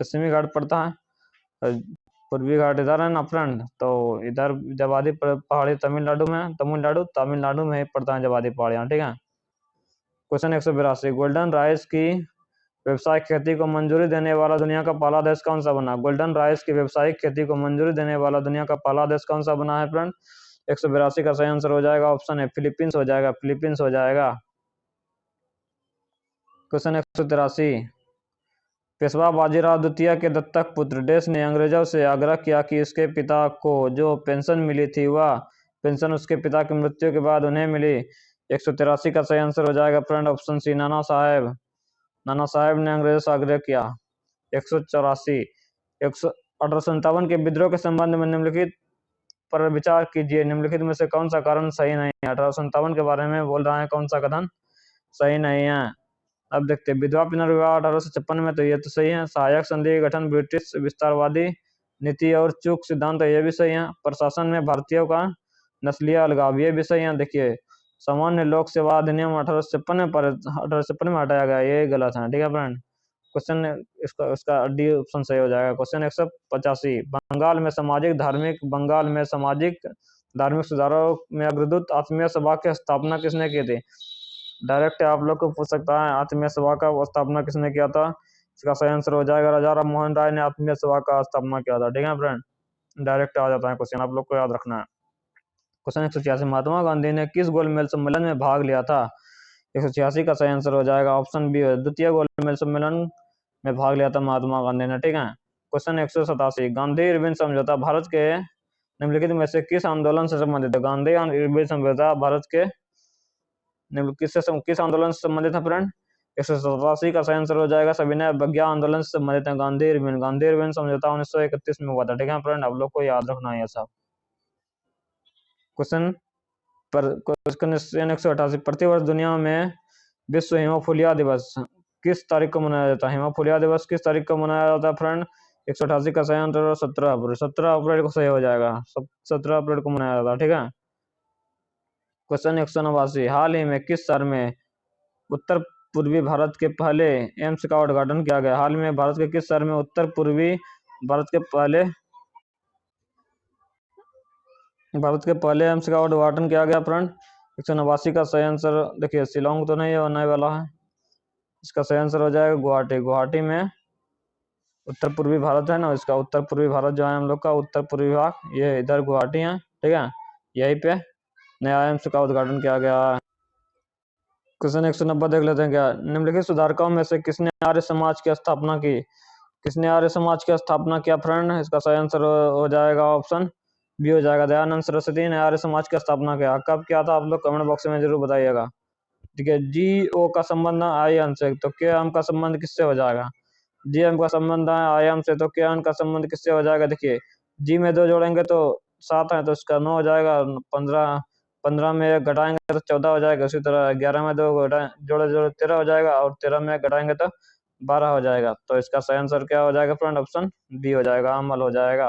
पश्चिमी घाट पड़ता है, पूर्वी घाट इधर है ना फ्रेंड, तो इधर जवादी पहाड़ी तमिलनाडु में, तमिलनाडु में ही पड़ता है जवादी पहाड़ियाँ, ठीक है। क्वेश्चन 182, गोल्डन राइस की व्यवसायिक खेती को मंजूरी देने वाला दुनिया का पहला देश कौन सा बना? गोल्डन राइस की व्यवसायिक खेती को मंजूरी देने वाला दुनिया का पहला देश कौन सा बना है फ्रेंड? 182 का सही आंसर हो जाएगा ऑप्शन है फिलीपींस हो जाएगा, फिलीपींस हो जाएगा। क्वेश्चन 183, पेशवा बाजीराव द्वितीय के दत्तक पुत्र डेस ने अंग्रेजों से आग्रह किया कि उसके पिता को जो पेंशन मिली थी वह पेंशन उसके पिता की मृत्यु के बाद उन्हें मिली। 183 का सही आंसर हो जाएगा friend option C Nana Saheb, Nana Saheb ने अंग्रेजों से आग्रह किया। 184। 1857 के विद्रोह के संबंध में निम्नलिखित पर विचार कीजिए। निम्नलिखित में से कौन सा कारण सही नहीं है? 1857 के बारे में बोल रहा है, कौन सा कथन सही नहीं है? अब देखते हैं। विधवा पुनर्विवाह 1856 में, तो ये तो सही है। सहायक संधि के गठन, ब्रिटिश विस्तारवादी नीति और चूक सिद्धांत, ये भी सही है। प्रशासन में भारतीयों का नस्लीय अलगाव, ये भी सही है। देखिए, सामान्य लोक सेवा अधिनियम 1856 में हटाया गया, ये गलत है। ठीक है फ्रेंड, क्वेश्चन इसका डी ऑप्शन सही हो जाएगा। क्वेश्चन 185, बंगाल में सामाजिक धार्मिक सुधारों में अग्रदूत आत्मीय सभा की स्थापना किसने की थी? डायरेक्ट आप लोग को पूछ सकता है, आत्मीय सभा का स्थापना किसने किया था? इसका सही आंसर हो जाएगा राजा राम मोहन राय ने आत्मीय सभा का स्थापना किया था। ठीक है फ्रेंड, डायरेक्ट आ जाता है क्वेश्चन, आप लोग को याद रखना है। क्वेश्चन 186, महात्मा गांधी ने किस गोलमेज सम्मेलन में भाग लिया था? 186 का सही आंसर हो जाएगा ऑप्शन बी, द्वितीय गोलमेज सम्मेलन में भाग लिया था महात्मा गांधी ने। ठीक है, क्वेश्चन 187, गांधी इरविन समझौता भारत के निम्नलिखित में से किस आंदोलन से संबंधित है? गांधी और इरविन समझौता भारत के किस आंदोलन से संबंधित है फ्रेंड? 187 का सही आंसर हो जाएगा सविनय अवज्ञा आंदोलन से संबंधित है। गांधी इरविन समझौता 1931 में हुआ था। ठीक है फ्रेंड, आप लोग को याद रखना है सब। क्वेश्चन 188, प्रतिवर्ष दुनिया में विश्व हेमोफीलिया दिवस किस तारीख को मनाया जाता है? हेमोफीलिया दिवस किस तारीख को मनाया जाता है फ्रेंड? 188 का सही आंसर 17 अप्रैल। 17 अप्रैल को सही हो जाएगा, 17 अप्रैल को मनाया जाता है। ठीक है, क्वेश्चन 189, हाल ही में किस शहर में उत्तर पूर्वी भारत के पहले एम्स का उद्घाटन किया गया? हाल में भारत के किस शहर में उत्तर पूर्वी भारत के पहले एम्स का उद्घाटन किया गया फ्रेंड? 189 का सही आंसर, देखिए शिलोंग तो नहीं होने वाला है, इसका सही आंसर हो जाएगा गुवाहाटी। गुवाहाटी में उत्तर पूर्वी भारत है ना, इसका उत्तर पूर्वी भारत जो है हम लोग का उत्तर पूर्वी भाग, ये इधर गुवाहाटी है। ठीक है, यहीं पे नया एम्स का उद्घाटन किया गया है। क्वेश्चन 190 देख लेते हैं। क्या निम्नलिखित सुधारकों में से किसने आर्य समाज की स्थापना की? किसने आर्य समाज की स्थापना किया फ्रेंड? इसका सही आंसर हो जाएगा ऑप्शन बी हो जाएगा, दयानंद सरस्वती ने आर्य समाज की स्थापना किया। कब किया था? आप लोग कमेंट बॉक्स में जरूर बताइएगा। ठीक है, जी ओ का संबंध आई एम से, तो के एम का संबंध किससे हो जाएगा? जी एम का संबंध है आई एम से, तो के एन का संबंध किससे हो जाएगा? देखिए, जी में 2 जोड़ेंगे तो 7 है, तो इसका 9 हो जाएगा। 15 में 1 घटाएंगे तो 14 हो जाएगा। उसी तरह 11 में 2 जोड़े 13 हो जाएगा, और 13 में 1 घटाएंगे तो 12 हो जाएगा। तो इसका सही आंसर क्या हो जाएगा फ्रेंड? ऑप्शन बी हो जाएगा, अमल हो जाएगा।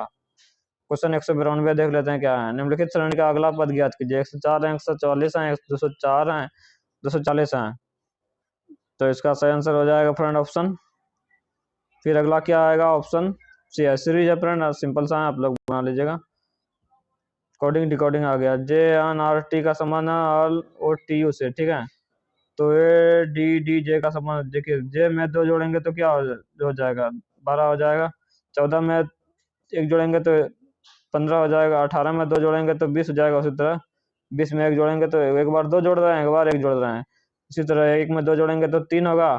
क्वेश्चन 192 देख लेते हैं। क्या है? निम्नलिखित श्रेणी का अगला पद ज्ञात कीजिए। 104 है, 144 है, 204 है, 240 है। तो इसका सही आंसर हो जाएगा फ्रेंड ऑप्शन, फिर अगला क्या आएगा? ऑप्शन सी है, सीरीज है फ्रेंड, सिंपल सा है, आप लोग बना लीजिएगा। कोडिंग डिकोडिंग आ गया। जे एन आर टी का संबंध है ऑल ओ टी यू से। ठीक है, तो ए डी डी जे का संबंध, देखिए जे में 2 जोड़ेंगे तो क्या हो जाएगा? 12 हो जाएगा। 14 में 1 जोड़ेंगे तो 15 हो जाएगा। 18 में 2 जोड़ेंगे तो 20 हो जाएगा। उसी तरह 20 में 1 जोड़ेंगे तो एक बार 2 जोड़ रहे हैं, एक बार 1 जोड़ रहे हैं। इसी तरह 1 में 2 जोड़ेंगे तो 3 होगा।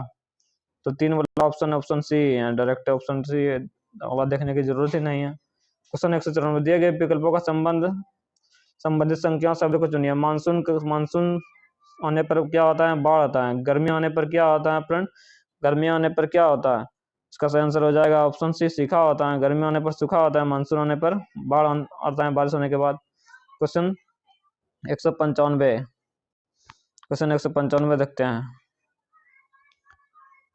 तो 3 वाला ऑप्शन सी है, डायरेक्ट ऑप्शन सी है, अगला देखने की जरूरत ही नहीं है। क्वेश्चन 194, दिए गए विकल्पों का संबंधित संख्या शब्द को चुनिए। मानसून आने पर क्या होता है? बाढ़ आता है। गर्मी आने पर क्या होता है फ्रेंड? गर्मी आने पर क्या होता है? इसका सही आंसर हो जाएगा ऑप्शन सी, सूखा होता है। गर्मी आने पर सूखा होता है, मानसून आने पर बाढ़ आता है, बारिश होने के बाद। क्वेश्चन 195, क्वेश्चन 195 देखते हैं।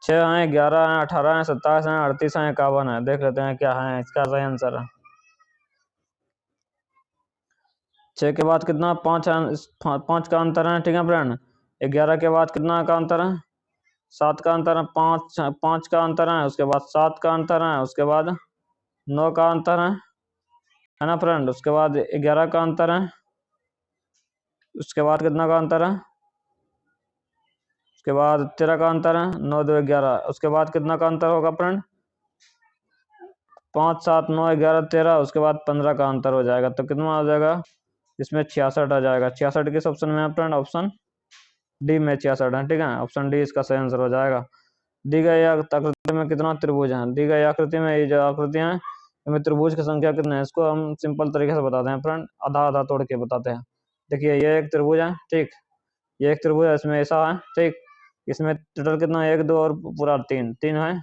6 है, 11 है, 18 है, 27 है, 38 है, 51 है। देख लेते हैं क्या है इसका सही आंसर। 6 के बाद कितना? 5 है, 5 का अंतर है। ठीक है फ्रेंड, 11 के बाद कितना का अंतर है? 7 का अंतर है। 5 का अंतर है, उसके बाद 7 का अंतर है, उसके बाद 9 का अंतर है ना फ्रेंड, उसके बाद 11 का अंतर है, उसके बाद कितना का अंतर है? उसके बाद 13 का अंतर है, 9 2 11, उसके बाद कितना का अंतर होगा फ्रेंड? 5 7 9 11 13, उसके बाद 15 का अंतर हो जाएगा। तो कितना आ जाएगा इसमें? 66 आ जाएगा। 66 किस ऑप्शन में है फ्रेंड? ऑप्शन डी में 66 है। ठीक है, ऑप्शन डी इसका सही आंसर हो जाएगा। दी गई आकृति में कितना त्रिभुज है? दी गई आकृति में, ये जो आकृतियां हैं इनमें त्रिभुज की संख्या कितनी है? इसको हम सिंपल तरीके से बताते हैं फ्रेंड, आधा आधा तोड़ के बताते हैं। देखिए, ये एक त्रिभुज है। ठीक, ये एक त्रिभुज है, इसमें ऐसा है। ठीक, इसमें टोटल कितना? 1 2 और पूरा 3 है।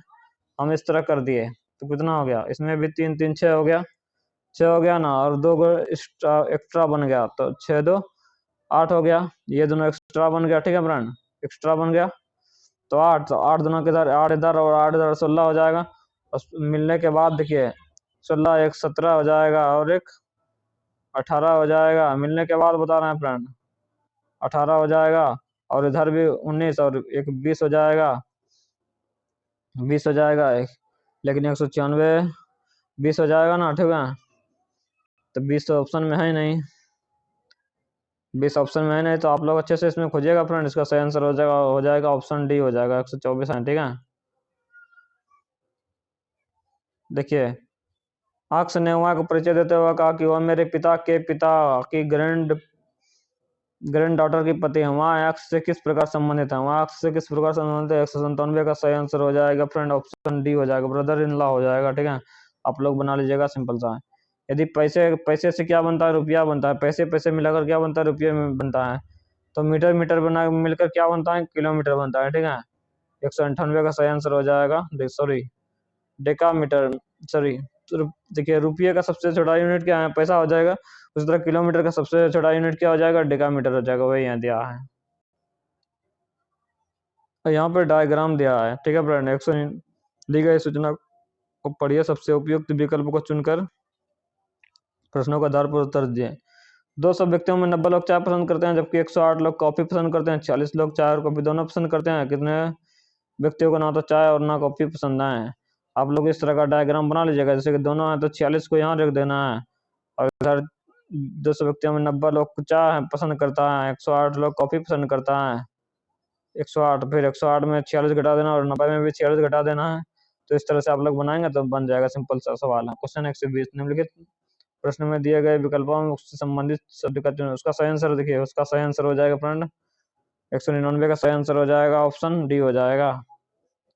हम इस तरह कर दिए तो कितना हो गया, इसमें भी 3 3 6 हो गया, 6 हो गया ना, और 2 एक्स्ट्रा बन गया तो 6 2 8 हो गया, ये दोनों एक्स्ट्रा बन गया। ठीक है फ्रेंड, एक्स्ट्रा बन गया तो 8, तो 8 दोनों के इधर, 8 इधर और 8 इधर, 16 हो जाएगा। और मिलने के बाद देखिए 16 एक 17 हो जाएगा और एक 18 हो जाएगा। मिलने के बाद बता रहे हैं फ्रेंड 18 हो जाएगा, और इधर भी 19 और एक 20 हो जाएगा, 20 हो जाएगा एक, लेकिन 196 20 हो जाएगा ना। ठीक है, तो 20 तो ऑप्शन में है ही नहीं, 20 ऑप्शन में है नहीं, तो आप लोग अच्छे से इसमें खोजिएगा फ्रेंड, इसका सही आंसर हो जाएगा ऑप्शन डी हो जाएगा, 124 है। ठीक है, देखिए आक्स ने वहाँ को परिचय देते हुए कहा कि वह मेरे पिता के पिता की ग्रैंड डॉटर की पति है। वहाँ एक्स से किस प्रकार संबंधित है, वहाँ एक्स से किस प्रकार संबंधित है, 197 का सही आंसर हो जाएगा फ्रेंड ऑप्शन डी हो जाएगा, ब्रदर इन लॉ हो जाएगा। ठीक है, आप लोग बना लीजिएगा, सिंपल सा है। यदि पैसे पैसे से क्या बनता है, रुपया बनता है, पैसे पैसे मिलाकर क्या बनता है, रुपये में बनता है, तो मीटर मीटर बना मिलकर क्या बनता है, किलोमीटर बनता है। ठीक है, 198 का सही आंसर हो जाएगा, सॉरी डेकामीटर, सॉरी देखिए रुपये का सबसे छोटा यूनिट क्या है, पैसा हो जाएगा, उसी तरह किलोमीटर का सबसे छोटा यूनिट क्या हो जाएगा, डेकामीटर हो जाएगा, वही यहाँ दिया है। तो यहाँ पे डायग्राम दिया है। ठीक है फ्रेंड, 100 दी गई सूचना को पढ़िए, सबसे उपयुक्त विकल्प को चुनकर प्रश्नों का आधार पर उत्तर दिए। 200 व्यक्तियों में 90 लोग चाय पसंद करते हैं, जबकि 108 लोग कॉफी पसंद करते हैं, 40 लोग चाय और कॉफी दोनों पसंद करते हैं। कितने व्यक्तियों को ना तो चाय और ना कॉफी पसंद है। आप लोग इस तरह का डायग्राम बना लीजिएगा, जैसे कि दोनों है तो 46 को यहाँ रख देना है, और इधर 200 व्यक्तियों में 90 लोग चाय पसंद करता है, 108 लोग कॉफी पसंद करता है, 108 फिर 108 में 46 घटा देना और 90 में भी 46 घटा देना है। तो इस तरह से आप लोग बनाएंगे तो बन जाएगा, सिंपल सा सवाल है। क्वेश्चन 120 निम्नलिखित प्रश्न में दिए गए विकल्पों में उससे संबंधित शब्द का चुनें। उसका सही आंसर देखिए, उसका सही आंसर हो जाएगा फ्रेंड 199 का सही आंसर हो जाएगा ऑप्शन डी हो जाएगा,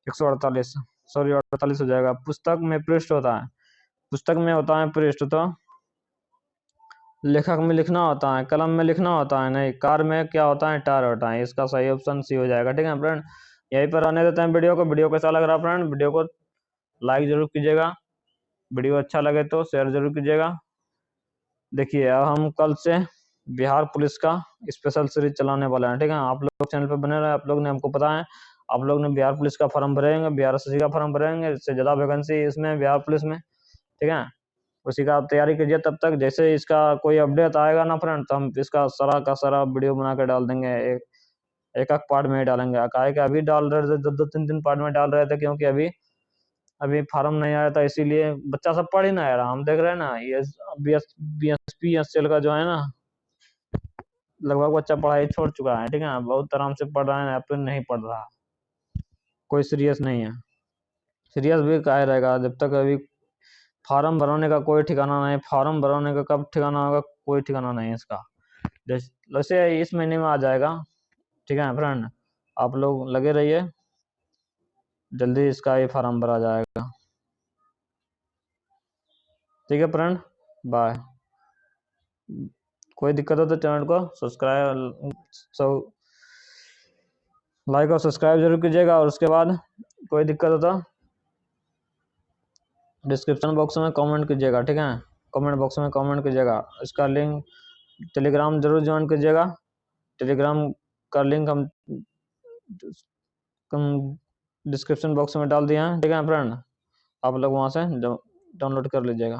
148 सॉरी 48 हो जाएगा। पुस्तक में पृष्ठ होता है, पुस्तक में होता है पृष्ठ, तो लेखक में लिखना होता है, कलम में लिखना होता है, नहीं कार में क्या होता है, टायर होता है। इसका सही ऑप्शन सी हो जाएगा। ठीक है फ्रेंड, यहीं पर आने देते हैं वीडियो को। वीडियो कैसा लग रहा है फ्रेंड, वीडियो को लाइक जरूर कीजिएगा, वीडियो अच्छा लगे तो शेयर जरूर कीजिएगा। देखिए अब हम कल से बिहार पुलिस का स्पेशल सीरीज चलाने वाले हैं। ठीक है, आप लोग चैनल पर बने रहे, आप लोग ने, हमको पता है आप लोग ने बिहार पुलिस का फॉर्म भरेंगे, बिहार एसएससी का फॉर्म भरेंगे, इससे ज़्यादा वैकेंसी इसमें बिहार पुलिस में। ठीक है, उसी का आप तैयारी कीजिए। तब तक जैसे इसका कोई अपडेट आएगा ना फ्रेंड, तो हम इसका सारा का सारा वीडियो बना कर डाल देंगे, एक एक पार्ट में ही डालेंगे। काहे कि अभी डाल रहे थे, 2-2 3 पार्ट में डाल रहे थे, क्योंकि अभी अभी फार्म नहीं आया था, इसीलिए बच्चा सब पढ़ ही ना रहा। हम देख रहे हैं ना, ये बीएसपी एसएल का जो है ना, लगभग बच्चा पढ़ाई छोड़ चुका है। ठीक है, बहुत आराम से पढ़ रहा है, अपन नहीं पढ़ रहा, कोई सीरियस नहीं है। सीरियस भी काहे रहेगा, जब तक अभी फार्म भराने का कोई ठिकाना नहीं, फार्म भराने का कब ठिकाना होगा, कोई ठिकाना नहीं है इसका। वैसे इस महीने में आ जाएगा। ठीक है फ्रेंड, आप लोग लगे रहिए, जल्दी इसका ये फार्म भरा जाएगा। ठीक है फ्रेंड, बाय। कोई दिक्कत हो तो चैनल को सब्सक्राइब लाइक और सब्सक्राइब जरूर कीजिएगा, और उसके बाद कोई दिक्कत हो तो डिस्क्रिप्शन बॉक्स में कमेंट कीजिएगा। ठीक है, कमेंट बॉक्स में कमेंट कीजिएगा। इसका लिंक टेलीग्राम जरूर ज्वाइन कीजिएगा, टेलीग्राम का लिंक हम डिस्क्रिप्शन बॉक्स में डाल दिए हैं। ठीक है फ्रेंड, आप लोग वहाँ से डाउनलोड कर लीजिएगा।